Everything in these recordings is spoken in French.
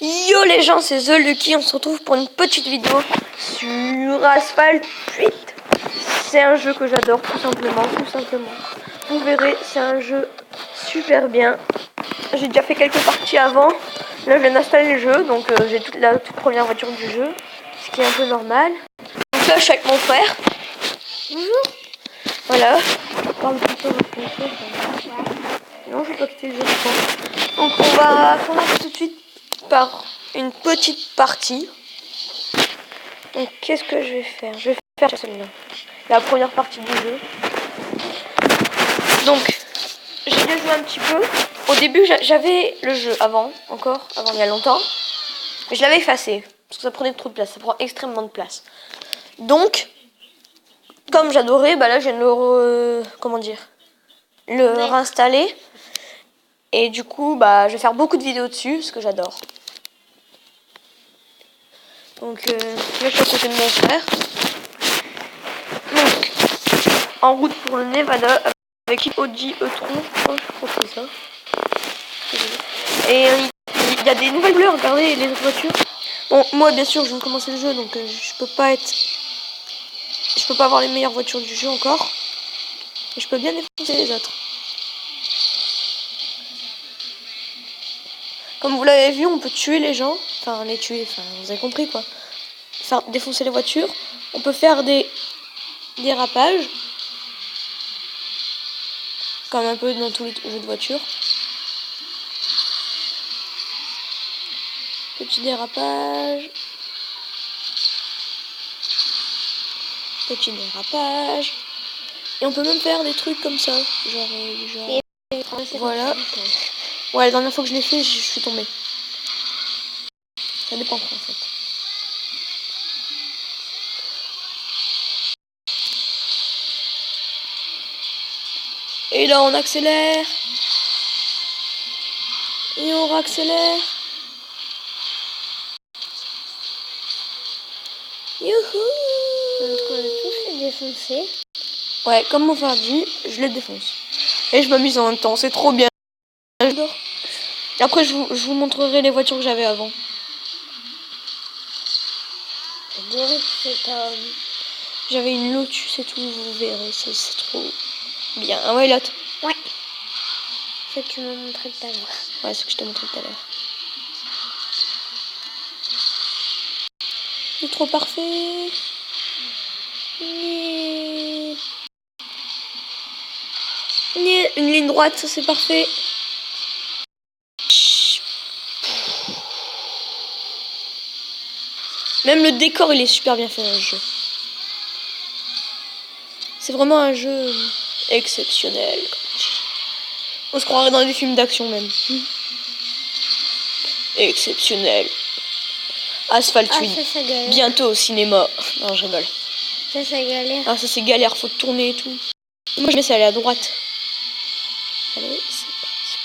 Yo les gens, c'est The Lucky, on se retrouve pour une petite vidéo sur Asphalt 8. C'est un jeu que j'adore tout simplement. Vous verrez, c'est un jeu super bien. J'ai déjà fait quelques parties avant. Là je viens d'installer le jeu, donc j'ai la toute première voiture du jeu, ce qui est un peu normal. Donc là je suis avec mon frère. Bonjour. Voilà. Parle plutôt non, je vais pas quitter le jeu. Donc on va commencer tout de suite par une petite partie. Donc qu'est-ce que je vais faire? Je vais faire celle-là, la première partie du jeu. Donc j'ai déjà joué un petit peu. Au début j'avais le jeu avant il y a longtemps, mais je l'avais effacé parce que ça prenait trop de place, ça prend extrêmement de place. Donc comme j'adorais, bah là je viens de le réinstaller. Et du coup, bah, je vais faire beaucoup de vidéos dessus, parce que j'adore. Donc là, je suis à côté de mon frère. Donc, en route pour le Nevada, avec Audi e-tron, je crois que c'est ça. Et il y a des nouvelles couleurs, regardez les autres voitures. Bon, moi, bien sûr, je viens de commencer le jeu, donc je peux pas avoir les meilleures voitures du jeu encore. Et je peux bien défoncer les autres. Comme vous l'avez vu, on peut tuer les gens. Enfin, les tuer, vous avez compris quoi. Faire défoncer les voitures. On peut faire des dérapages. Comme un peu dans tous les jeux de voiture. Petit dérapage. Petit dérapage. Et on peut même faire des trucs comme ça. Genre voilà. Ouais, la dernière fois que je l'ai fait, je suis tombée. Ça dépend en fait. Et là, on accélère. Et on accélère. Youhou! Donc on a tous les défoncé. Ouais, comme mon frère dit, je les défonce. Et je m'amuse en même temps, c'est trop bien. J'adore. Après, je vous montrerai les voitures que j'avais avant. J'avais une Lotus et tout, vous verrez, c'est trop bien. Ah ouais, l'autre. Ouais. C'est ce que tu m'as montré tout à l'heure. Ouais, c'est ce que je t'ai montré tout à l'heure. C'est trop parfait. Une ligne droite, ça c'est parfait. Même le décor, il est super bien fait dans le jeu. C'est vraiment un jeu exceptionnel. On se croirait dans des films d'action même. Exceptionnel. Asphalt 8. Bientôt au cinéma. Non, je rigole. Ça, c'est galère. Ah, ça c'est galère, faut tourner et tout. Moi je mets ça aller à droite. Allez, c'est parti.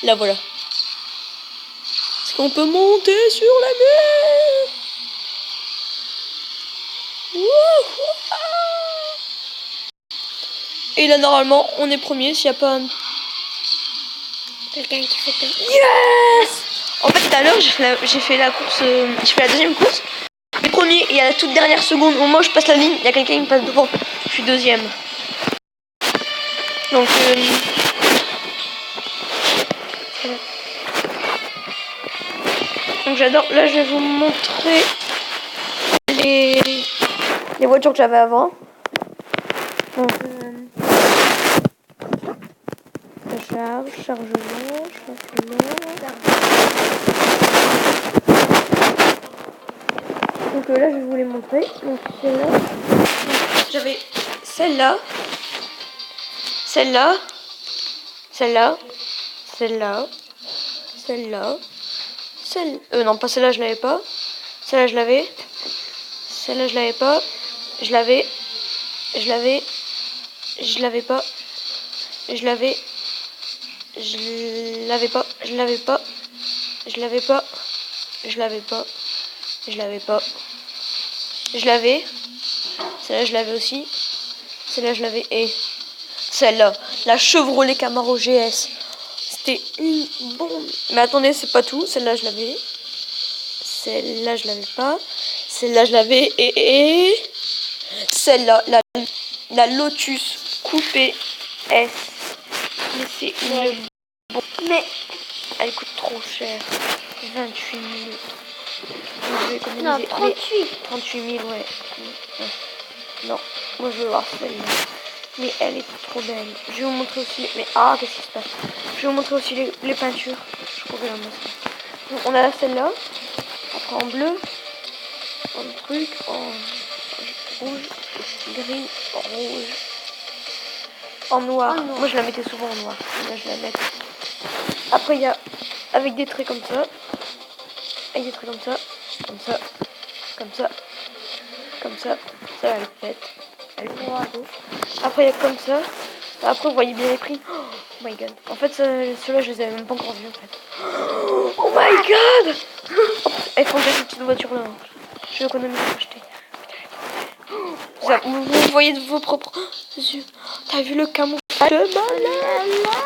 Là voilà. Est-ce qu'on peut monter sur la mer? Et là normalement on est premier s'il n'y a pas un... Quelqu'un qui fait comme... Yes! En fait tout à l'heure j'ai fait la course, j'ai fait la deuxième course. Le premier et à la toute dernière seconde au moment où je passe la ligne, il y a quelqu'un qui me passe devant. Je suis deuxième. Donc j'adore. Là je vais vous montrer les voitures que j'avais avant. Donc chargement. Donc là je vais vous les montrer. Donc celle-là. J'avais celle-là. Non, pas celle-là, je l'avais pas. Celle-là, je l'avais. Celle-là, je l'avais pas. Je l'avais pas. Je l'avais pas. Celle-là, je l'avais aussi. Celle-là, je l'avais. Et celle-là, la Chevrolet Camaro GS. C'était une bombe. Mais attendez, c'est pas tout. Celle-là, je l'avais. Celle-là, je l'avais pas. Celle-là, je l'avais. Et celle-là, la Lotus coupée S. Mais c'est une... Bon, mais elle coûte trop cher. 28 000. Donc, je vais économiser. Non, 38. 38 000, ouais. Non, moi je veux voir celle-là. Mais elle est trop belle. Je vais vous montrer aussi... Mais ah, qu'est-ce qui se passe? Je vais vous montrer aussi les peintures. Je crois que là, donc, on a celle-là. Après en bleu. En truc. En rouge. Gris. En rouge. En noir. Moi je la mettais souvent en noir. Là je la mets. Après il y a avec des traits comme ça. Avec des traits comme ça. Comme ça. Comme ça. Comme ça. Ça elle est faite. Elle est faite. Après il y a comme ça. Après vous voyez bien les prix. Oh my god. En fait ceux-là je les avais même pas encore vus en fait. Oh my god. Elles font déjà cette petite voiture là. Je vais économiser pour acheter. Vous voyez de vos propres yeux. T'as vu le camouflage de malade.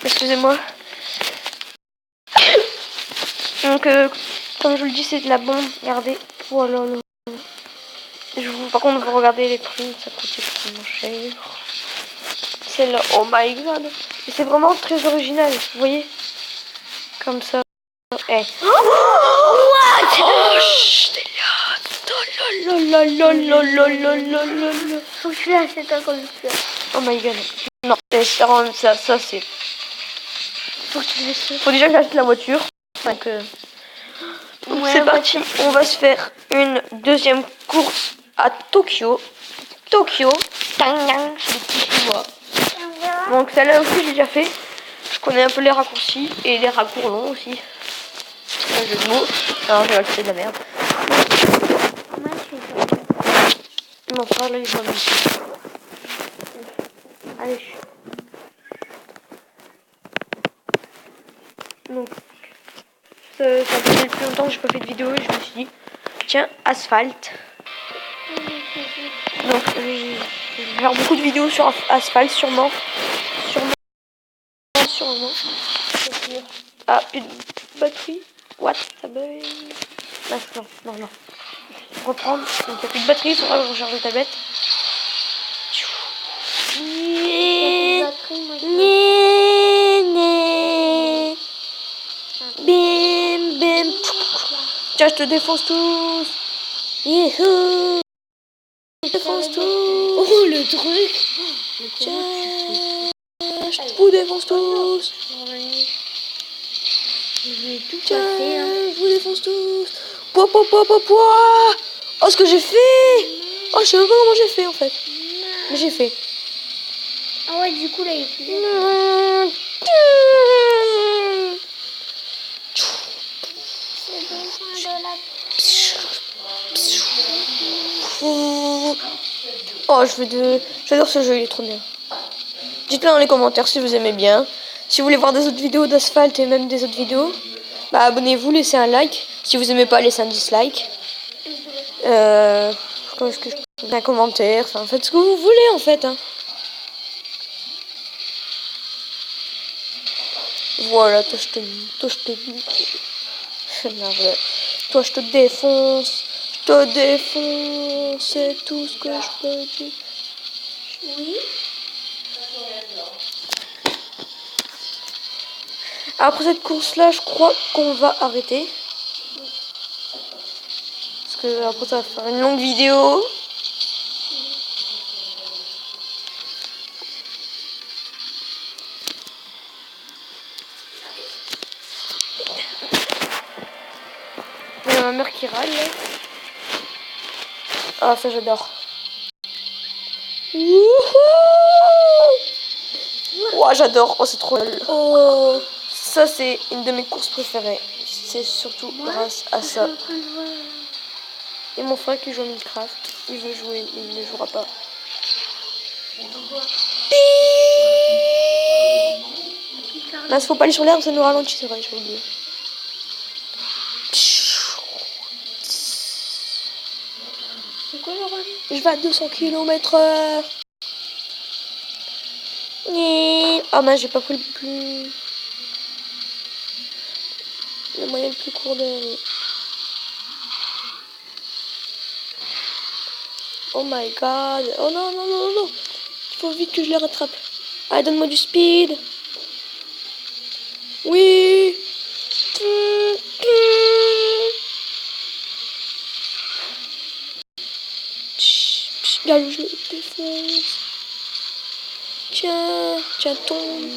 Excusez-moi. Donc, comme je vous le dis, c'est de la bombe. Regardez. Voilà. Par contre, vous regardez les prix. Ça coûte extrêmement cher. Celle-là. Oh my god. Et c'est vraiment très original. Vous voyez? Comme ça. Eh. Oh, what? Oh, j'étais là. Faut que je l'achète un conducteur. Oh my god. Non, ça c'est... Faut que tu l'achètes. Faut déjà que j'achète la voiture. Donc, Ouais, c'est parti. On va se faire une deuxième course à Tokyo. Tokyo. Tang, chez les petits chinois. Donc celle-là aussi j'ai déjà fait. Je connais un peu les raccourcis et les raccours longs aussi. C'est un jeu de mots. Non, j'ai acheté de la merde. Moi, je fais ça. Mon frère là il va me... Allez. Donc ça faisait plus longtemps que j'ai pas fait de vidéo et je me suis dit tiens, asphalte. Donc je vais faire beaucoup de vidéos sur asphalte sûrement. Ah, plus de batterie. What? Ça bug. Non. Reprendre. Donc il n'y a plus de batterie, il faudra que je recharge la tablette. Bim. Tiens, je te défonce tous. Youhou. Je te défonce tous. Oh, le truc. Tiens, je vous défonce tous. Je vais tout Tiens, passer. Hein. je vous défonce tous. Pouah. Oh, ce que j'ai fait. Oh, je sais même pas comment j'ai fait en fait. Mais j'ai fait. Ah ouais, du coup, là, il est plus. Oh, j'adore ce jeu, il est trop bien. Dites-le dans les commentaires si vous aimez bien. Si vous voulez voir des autres vidéos d'asphalte et même des autres vidéos, bah abonnez-vous, laissez un like. Si vous aimez pas, laissez un dislike. Comment est-ce que je peux... Un commentaire, enfin faites ce que vous voulez en fait. Hein. Voilà, toi je te toi je te défonce. C'est tout ce que je peux dire. Oui. Après cette course là, je crois qu'on va arrêter. Parce que après ça va faire une longue vidéo. Il y a ma mère qui râle là. Ah ça j'adore. Oh j'adore. Oh c'est trop cool. Oh ça c'est une de mes courses préférées. C'est surtout grâce à ça. Et mon frère qui joue à Minecraft, il veut jouer, mais il ne jouera pas. Là, faut pas aller sur l'herbe, ça nous ralentit, c'est vrai, j'ai oublié. C'est quoi le rôle? Je vais à 200 km/h. Ah mince, j'ai pas pris le moyen le plus court de aller. Oh my god. Oh non, non, non, non. Il faut vite que je les rattrape. Allez, donne-moi du speed. Oui. Là, je le défonce. Tiens, tiens, tombe.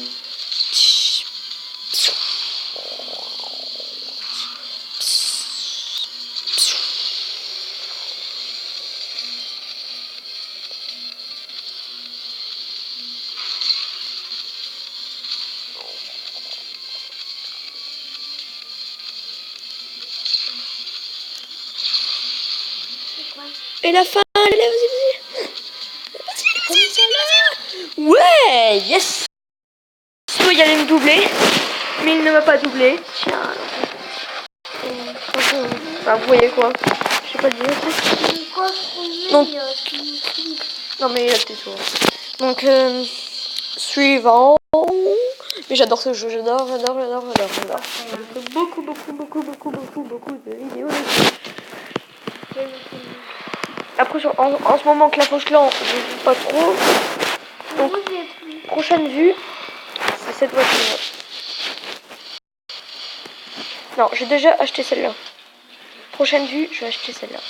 Et la fin, allez, vas-y, vas-y. Ouais, yes. Sinon, il allait me doubler, mais il ne m'a pas doublé. Tiens. Enfin, vous voyez quoi? Je sais pas dire. Donc, non mais il a peut-être tout. Donc, suivant. Mais j'adore ce jeu, j'adore. Je fais beaucoup de vidéos dessus. Après, en ce moment, Clash Clan, je joue pas trop. Donc, prochaine vue, c'est cette voiture. Non, j'ai déjà acheté celle-là. Prochaine vue, je vais acheter celle-là.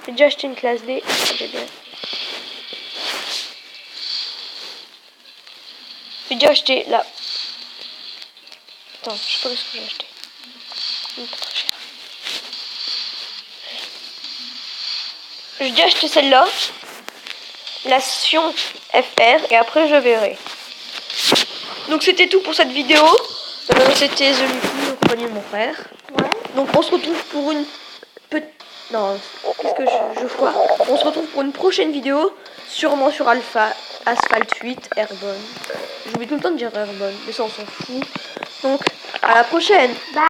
J'ai déjà acheté une classe D. J'ai déjà acheté la... Attends, je sais pas ce que j'ai acheté. Pas très cher. J'ai déjà acheté celle-là. La Sion FR. Et après, je verrai. Donc, c'était tout pour cette vidéo. C'était The Lucky, en compagnie de mon frère. Ouais. Donc, on se retrouve pour une petite... Non, qu'est-ce que je vois? On se retrouve pour une prochaine vidéo. Sûrement sur Asphalt 8 Airborne. J'oublie tout le temps de dire Airborne. Mais ça, on s'en fout. Donc, à la prochaine. Bye.